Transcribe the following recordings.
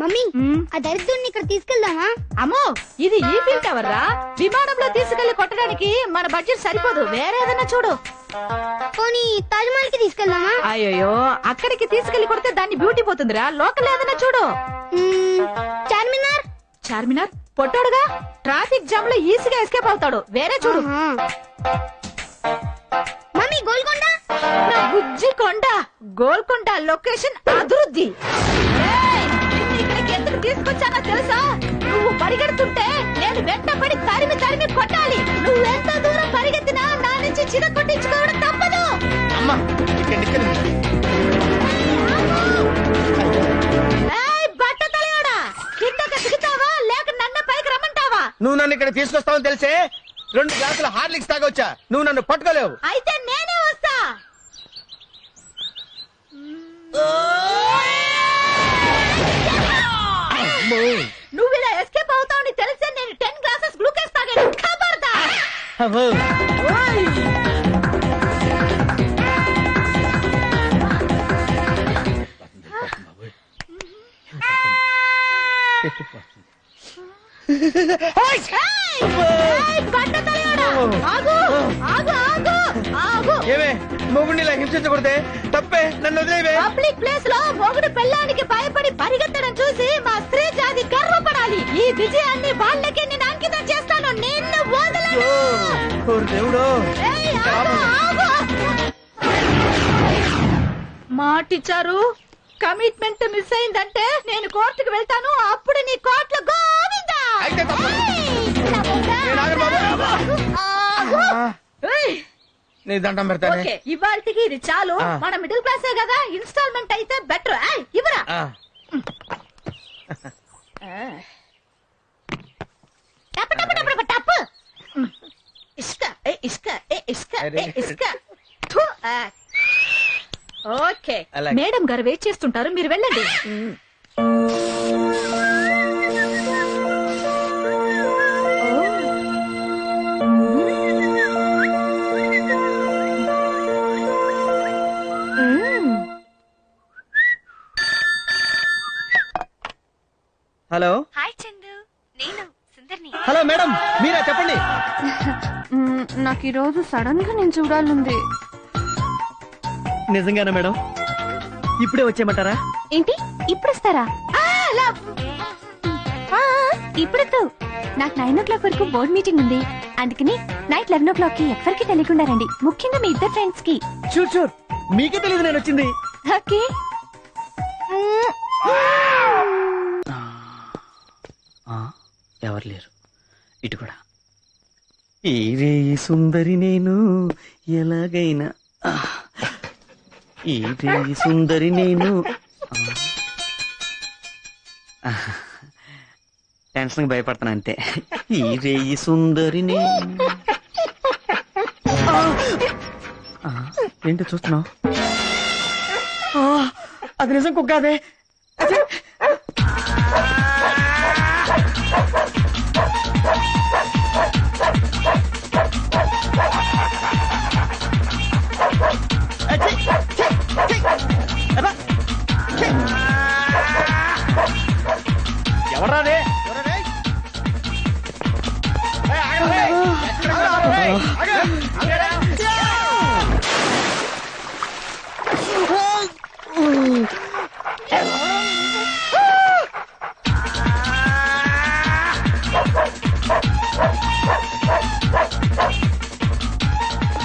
Mummy ఆ దరిద్రుడిని ఇక్కడ తీసుకెళ్దామా? అమ్మో, ఇది ఈఫిల్ టవర్ రా. విమానంలో తీసుకెళ్లి కొట్టడానికి మన బడ్జెట్ సరిపోదు. వేరే ఏదైనా చూడు. పోనీ తాజ్ మహల్ కి తీసుకెళ్దామా? అయ్యో, అక్కడికి తీసుకెళ్లి కొడితే దాన్ని బ్యూటీ పోతుందిరా. లోకల్ ఏదైనా చూడు. చార్మినార్. చార్మినార్ పొట్టాడుగా, ట్రాఫిక్ జామ్ లో ఈజీగా ఎస్కేప్ అవుతాడు. వేరే చూడు. మమ్మీ గోల్కొండ. నా బుజ్జి కొండ. గోల్కొండ లొకేషన్ అభివృద్ధి. ఇక్కడికి ఎందుకు తీసుకొచ్చానో తెలుసా? నువ్వు పరిగెడుతుంటే నేను వెంటపడి తరిమి తరిమి కొట్టాలి. నువ్వు ఎంత దూరం పరిగెత్తినా నా నుంచి చిర కొట్టించుకోవడం తప్పదు. బట్ట తలయాడా, కిందకి దిగుతావా లేక నన్ను పైకి రమ్మంటావా? నువ్వు నన్ను ఇక్కడ తీసుకొస్తావని తెలిసే 2 గ్లాసుల హార్లిక్స్ తాగొచ్చా. నువ్వు నన్ను పట్టుకోలేవు. అయితే నేనే వస్తా. నువ్వు ఇలా ఎస్కేప్ అవుతావని తెలిసే నేను 10 గ్లాసెస్ గ్లూకోజ్ తాగాను. ఖబర్దార్. ఏమే మొగుడిని ఇలా హింసించకూడదే. తప్పే, నన్ను వదిలేవే. పబ్లిక్ ప్లేస్ లో మొగుడు పెళ్ళానికి భయపడి పరిగెత్తడం చూసి మా స్త్రీ జాతి గర్వపడాలి. ఈ విజయాన్ని వాళ్ళకి నేను అంకితం చేస్తాను. నిన్ను వదలను. దేవుడు, మాటిచ్చారు. కమిట్మెంట్ మిస్ అయిందంటే నేను కోర్టుకు వెళ్తాను. అప్పుడు నీ కోర్టులో గోవిందా. నీ దండం పెడతానే. ఇవాళకి ఇది చాలు. మన మిడిల్ క్లాసే కదా, ఇన్స్టాల్మెంట్ అయితే బెటర్. ఇవరా టప్ టప్ టప్ టప్. ఇసుక ఇసుక ఇసుక ఇసుక. ఓకే, మేడం గారు వెయిట్ చేస్తుంటారు. మీరు వెళ్ళండి. హలో. హాయ్ చందు, నేను సుందర్ని. హలో మేడం, మీరా? చెప్పండి. నాకు ఈ రోజు సడన్ గా నేను చూడాలంది. నిజంగానా మేడం? ఇప్పుడే వచ్చేయమంటారా? ఏంటి ఇప్పుడు వస్తారా? ఇప్పుడు నాకు 9 వరకు బోర్డ్ మీటింగ్ ఉంది. అందుకని నైట్ 11 కి ఎవరికి తెలియకుండా రండి. ముఖ్యంగా మీ ఇద్దరు ఫ్రెండ్స్ కి. Sure sure. మీకే తెలియదు నేను వచ్చింది. ఓకే. ఎవరు లేరు ఇటు కూడా. ఈ రే సుందరి నేను ఎలాగైనా, ఈ రే సుందరి నేను. టెన్షన్ భయపడతాను అంతే. ఈ రే సుందరి నేను. ఏంటి చూస్తున్నావు? అది నిజం కుక్కాదే. ఎవరాదే?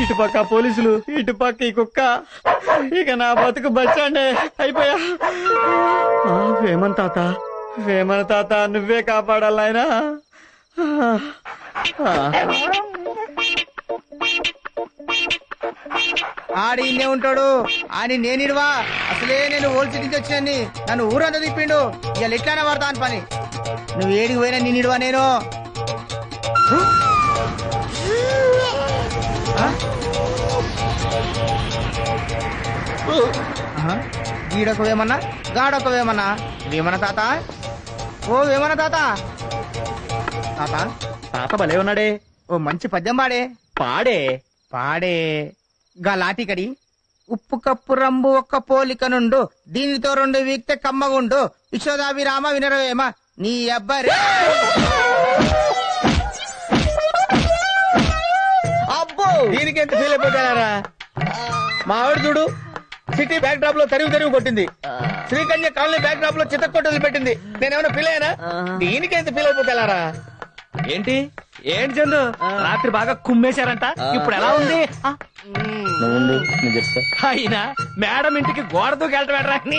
ఇటుపక్క పోలీసులు, ఇటుపక్క ఈ కుక్క. ఇక నా బతుకు బస్టాండే అయిపోయా. వేమన్ తాత, వేమన్ తాత, నువ్వే కాపాడాలైనా. ఆడి ఇన్నే ఉంటాడు. ఆడి నేనిడువా. అసలే నేను ఓల్డ్ సిటీ నుంచి వచ్చాను. నన్ను ఊరంతా తిప్పిండు. ఇవాళ ఎట్లానే పడతా అని పని. నువ్వు ఏడికి పోయినా నేనిడువా. నేను గీడొక వేమన్నా, గాడొక వేమన్నా. వేమన తాత, ఓ వేమన తాత. తాత తాత భలే ఉన్నాడే. ఓ మంచి పద్యం పాడే. పాడే పాడే. గా లాఠీ కడి ఉప్పు కప్పు రంబు ఒక్క పోలిక నుండు దీనితో 2 వీక్తే కమ్మగుండు యశోదాభిరామ వినరవేమ నీ అబ్బరే. అబ్బో దీనికి ఎంత ఫీల్ అయిపోతారా? మా ఆవిడ చూడు సిటీ బ్యాక్ డ్రాప్ లో తరివి కొట్టింది, శ్రీకన్య కాలనీ బ్యాక్ డ్రాప్ లో చిత్తకొట్టలు పెట్టింది. నేనేమైనా ఫీల్ అయ్యానా? దీనికి ఎంత ఫీల్ అయిపోతారా? ఏంటి చందు రాత్రి బాగా కుమ్మేశారంట, ఇప్పుడు ఎలా ఉంది? అయినా మేడం ఇంటికి గోడ దూకెళ్ళటం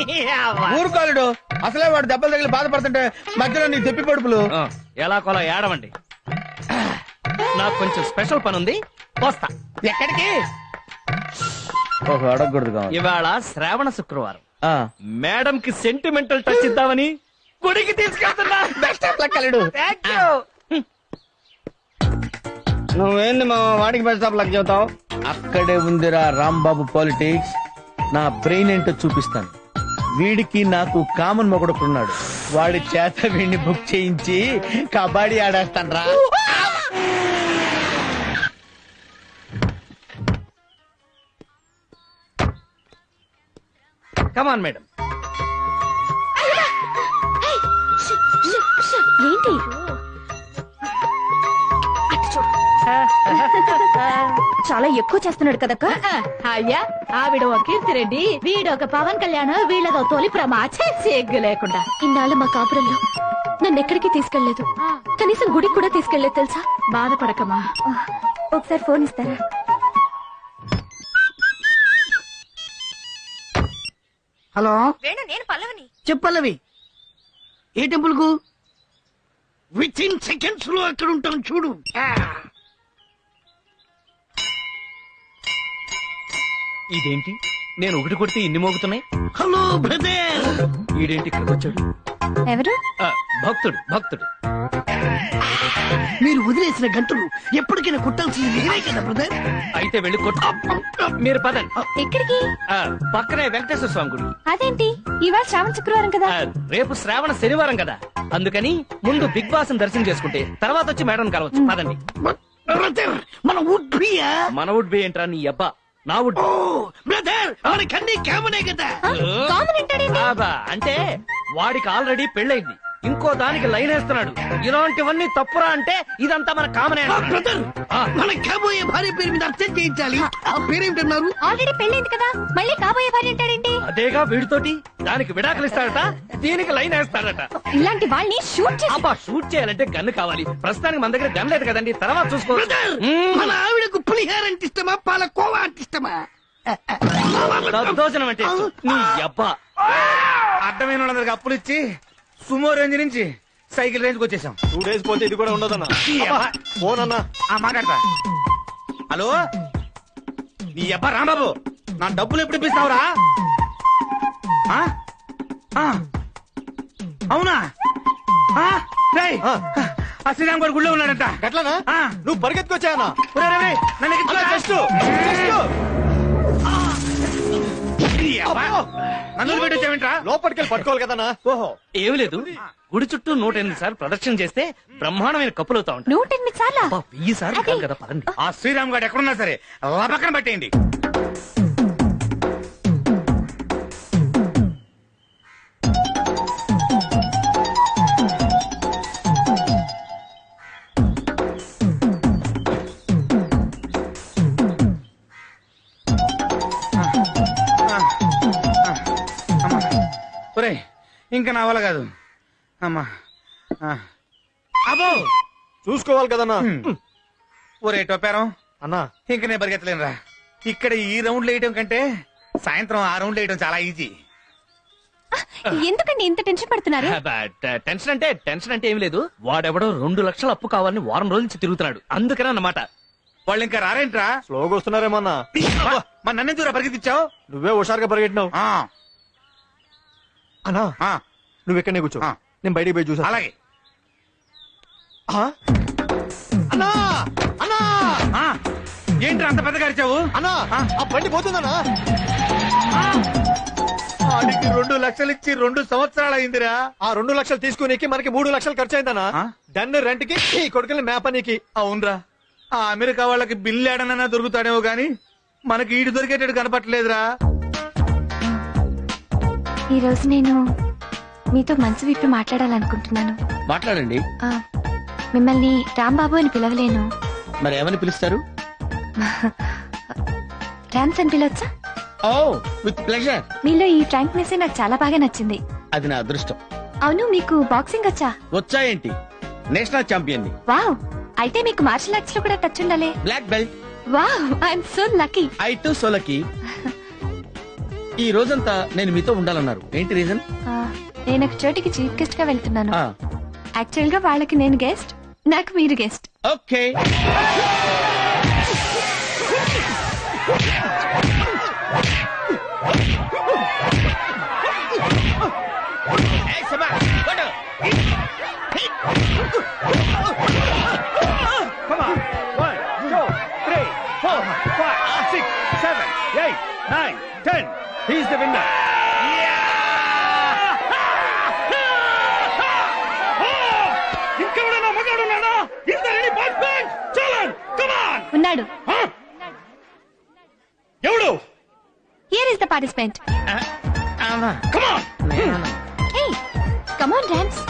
ఊరుకోలేడు. అసలే వాడు దెబ్బలు తగిలి బాధపడుతుంటే మధ్యలో నీ తెప్పి పడుపులు. ఎలా కొలా ఏడవండి. నాకు కొంచెం స్పెషల్ పని ఉంది, వస్తా. ఎక్కడికి? అడగకూడదు. ఇవాళ శ్రావణ శుక్రవారం, మేడం కి సెంటిమెంటల్ టచ్ ఇద్దామని గుడికి తీసుకెళ్తున్నా. బెస్ట్ ఆఫ్ లక్ అల్లుడు. Thank you. నువ్వేంది మా వాడికి బెస్ట్ ఆఫ్ లక్ చెబుతావు? అక్కడే ఉందిరా రాంబాబు పాలిటిక్స్. నా బ్రెయిన్ ఏంటో చూపిస్తాను. వీడికి నాకు కామన్ మొగడుకున్నాడు, వాడి చేత వీడిని బుక్ చేయించి కబడ్డీ ఆడేస్తాను రా. Come on madam. ఏంటి చాలా ఎక్కువ చేస్తున్నాడు కదక్క. అయ్యా ఆవిడ ఒక కీర్తిరెడ్డి, వీడొక పవన్ కళ్యాణ్, వీళ్ళదో తొలి ప్రమాచే సిగ్గు లేకుండా. ఇన్నాళ్ళు మా కాపురంలో నన్ను ఎక్కడికి తీసుకెళ్లేదు, కనీసం గుడికి కూడా తీసుకెళ్లేదు తెలుసా. బాధపడకమా. ఒకసారి ఫోన్ ఇస్తారా? హలో నేను పల్లవిని. చెప్పల్లవి. ఏ టెంపుల్ కు? విత్ ఇన్ సెకండ్స్ లో అక్కడ ఉంటాం చూడు. ఇదేంటి నేను ఒకటి కొడితే ఇన్ని మోగుతున్నాయి? Hello brother. ఈడేంటి ఇక్కడికి వచ్చాడు? ఎవరు? భక్తుడు. మీరు వదిలేసిన గంటలు ఎప్పటికైనా కొట్టాల్సింది మీరే కదా బ్రదర్. అయితే వెళ్ళి కొట్టు. మీరు పదండి. ఎక్కడికి? పక్కనే వెంకటేశ్వర స్వామి గుడి. అదేంటి ఇవాళ శ్రావణ శుక్రవారం కదా. రేపు శ్రావణ శనివారం కదా, అందుకని ముందు బిగ్ బాస్ దర్శనం చేసుకుంటే తర్వాత వచ్చి మేడం కలవచ్చు. పదండి. మన వుడ్ బియా? మన వుడ్ బి ఏంట్రా నీ అబ్బా, నా వుడ్ బ్రదర్. అవనికన్నీ కామనే కదా. కామన్ అంటాడేంటి? అంటే వాడికి ఆల్రెడీ పెళ్ళైంది, ఇంకో దానికి లైన్ వేస్తున్నాడు. ఇలాంటివన్నీ తప్పురా అంటే ఇదంతా మన కామనే. బ్రదర్ మన కాబోయే భార్య పేరు మీద అర్చన చేయించాలి. ఆ పేరేంటన్నారు? ఆల్రెడీ పెళ్ళైంది కదా, మళ్ళీ కాబోయే భార్య అంటాడేంటి? అదేగా వీడితోటి దానికి విడాకులు ఇస్తాడట, దీనికి లైన్ వేస్తాడట. ఇలాంటి వాళ్ళని షూట్ చేసి అబ్బా షూట్ చేయాలంటే గన్ను కావాలి. ప్రస్తుతానికి మన దగ్గర గన్ లేదు కదండి, తర్వాత చూసుకో. మన ఆవిడకు పులిహార అంటే ఇష్టమా, పాలకోవా అంటే ఇష్టమా? దద్దోజనం అంటే నీ అబ్బా. అడ్డమైన వాళ్ళందరికి అప్పులు ఇచ్చి సుమో రేంజ్ నుంచి సైకిల్ రేంజ్ కి వచ్చేసాం. 2 days పోతే ఇది కూడా ఉండదన్నా. ఫోన్ అన్నా. మాట్లాడతా. హలో నీ అబ్బా రాంబాబు, నా డబ్బులు ఎప్పుడు ఇప్పిస్తావురా? అవునా? ఆ శ్రీరామ్ గారు గుళ్ళో ఉన్నాడంట. గట్లనా? నువ్వు పరిగెత్తుకొచ్చాయన్నా. నన్ను పెట్టొచ్చావేంట్రా? లోపలికి పట్టుకోవాలి కదన్నా. ఓహో ఏమి లేదు, గుడి చుట్టూ 108 సార్లు ప్రదక్షిణ చేస్తే బ్రహ్మాండమైన కప్పులు అవుతా ఉంటాయి. 108 సార్లా? 1000 సార్లు కాదు కదా, పదండి. ఆ శ్రీరామ్ గారు ఎక్కడున్నా సరే పక్కన పెట్టేయండి. ఇంకా నా వల్ల కాదు అమ్మా. అబ్బో చూసుకోవాలి కదన్నా. ఒరే టొప్పారం అన్నా ఇంక నేను పరిగెత్తలేనురా. ఇక్కడ ఈ రౌండ్లు వేయటం కంటే సాయంత్రం ఆ రౌండ్లు వేయటం చాలా ఈజీ. ఎందుకండి ఇంత టెన్షన్ పడుతున్నారు? టెన్షన్ అంటే ఏమి లేదు, వాడెవడో 2 లక్షల అప్పు కావాలని వారం రోజుల నుంచి తిరుగుతున్నాడు, అందుకనే అన్నమాట. వాళ్ళు ఇంకా రారేంట్రా? స్లోగా వస్తున్నారేమన్నా. మన నన్ను దూరా పరిగెత్తిచ్చావు. నువ్వే హుషారుగా పరిగెట్టినావు. అన్నా నువ్వు ఎక్కడనే కూర్చో, నేను బయటికి పోయి చూసా. అలాగే. అన్నా అన్నా ఏంట్రా అంత పెద్దగా అరిచావు? అన్నా ఆ బండి పోతుందన్నా. వాడికి 2 లక్షలు ఇచ్చి 2 సంవత్సరాలు అయిందిరా. ఆ 2 లక్షలు తీసుకునేకి మనకి 3 లక్షలు ఖర్చు అయిందన్నా. దాన్ని రెంట్ కి ఈ కొడుకుని మేపనీకి. అవునరా, ఆ అమెరికా వాళ్ళకి బిల్లు ఏడనన్నా దొరుకుతాడేమో గాని మనకి ఈడు దొరికేటట్టు కనపట్లేదురా. ఈ రోజు నేను మీతో మనసు విప్పి మాట్లాడాలనుకుంటున్నాను. మాట్లాడండి. ఆ, మిమ్మల్ని రాంబాబు అని పిలవలేను. మరి ఏమని పిలుస్తారు? ర్యామ్స్ అని పిలవచ్చా? ఓ, విత్ ప్లెజర్. మీలో ఈ ఫ్రాంక్నెస్ నాకు చాలా బాగా నచ్చింది. అది నా అదృష్టం. అవును, మీకు బాక్సింగ్ వచ్చా? వచ్చాయేంటి? నేషనల్ ఛాంపియన్ ని. వావ్, అయితే మీకు మార్షల్ ఆర్ట్స్ లో కూడా టచ్ ఉండాలి. Black belt. Wow, I'm so lucky. I too so lucky. ఈ రోజంతా నేను మీతో ఉండాలన్నారు. ఏంటి రీజన్? నేను ఒక చోటికి చీఫ్ గెస్ట్ గా వెళ్తున్నాను. యాక్చువల్ గా వాళ్ళకి నేను గెస్ట్, నాకు మీరు guest. Okay. Come on. 1, 2, 3, 4, 5, 6, 7, 8, 9, 10. He's the winner. ఇంకెవడైనా మగాడున్నాడా? Is there any participant? Challenge! Come on! ఉన్నాడు. ఎవడు? Here is the participant. Come on! హే, కమ్ ఆన్ ర్యామ్స్.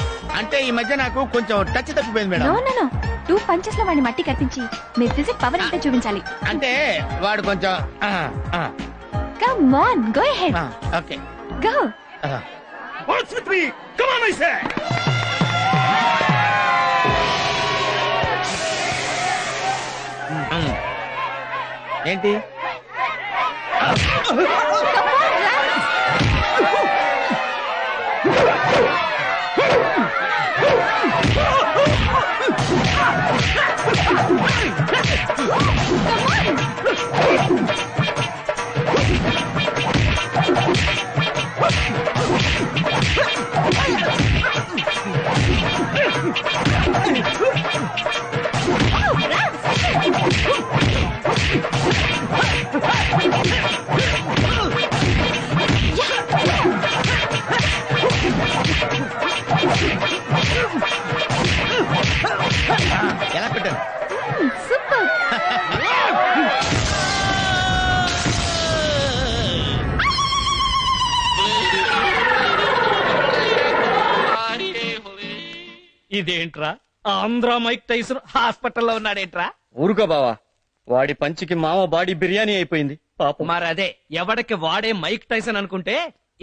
అంటే ఈ మధ్య నాకు కొంచెం టచ్ తప్పిపోయింది no madam. No no, 2 punches లో వాడిని మట్టి కట్టించి మీ ఫిజిక్ పవర్ అంటే చూపించాలి. అంటే వాడు కొంచెం come on, go ahead. Okay. Go. What's with me? Come on, I say! ఏంటి? ఎలా పెట్టాను? సూపర్. ఇదేంట్రా? ఆంధ్ర మైక్ టైసన్ హాస్పిటల్లో ఉన్నాడేంట్రా? ఊరుకో బావా, వాడి పంచికి మామ బాడీ బిర్యానీ అయిపోయింది పాపం. మరి అదే, ఎవడికి వాడే మైక్ టైసన్ అనుకుంటే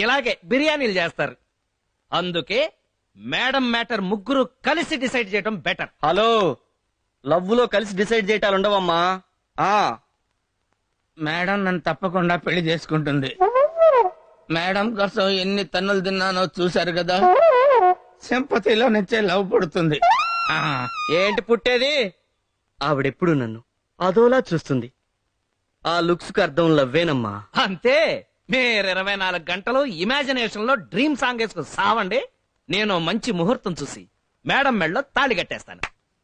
ఇలాగే బిర్యానీలు చేస్తారు. అందుకే మేడం మ్యాటర్ ముగ్గురు కలిసి డిసైడ్ చేయడం బెటర్. హలో, లవ్ లో కలిసి డిసైడ్ చేయటాలు ఉండవమ్మా. మేడం నన్ను తప్పకుండా పెళ్లి చేసుకుంటుంది. మేడం కోసం ఎన్ని తన్నులు తిన్నానో చూశారు కదా. సింపతిలో నుంచే లవ్ పుడుతుంది. ఏంటి పుట్టేది? ఆవిడెప్పుడు నన్ను అదోలా చూస్తుంది. ఆ లుక్స్ కు అర్థం లవ్వేనమ్మా. అంతే, మీరు 24 గంటలు ఇమాజినేషన్ లో డ్రీమ్ సాంగ్ వేసుకుని సావండి. నేను మంచి ముహూర్తం చూసి మేడం మెడలో తాళి కట్టేస్తాను.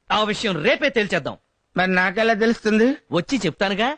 ఆ విషయం రేపే తేల్చేద్దాం. మరి నాకెలా తెలుస్తుంది? వచ్చి చెప్తానుగా.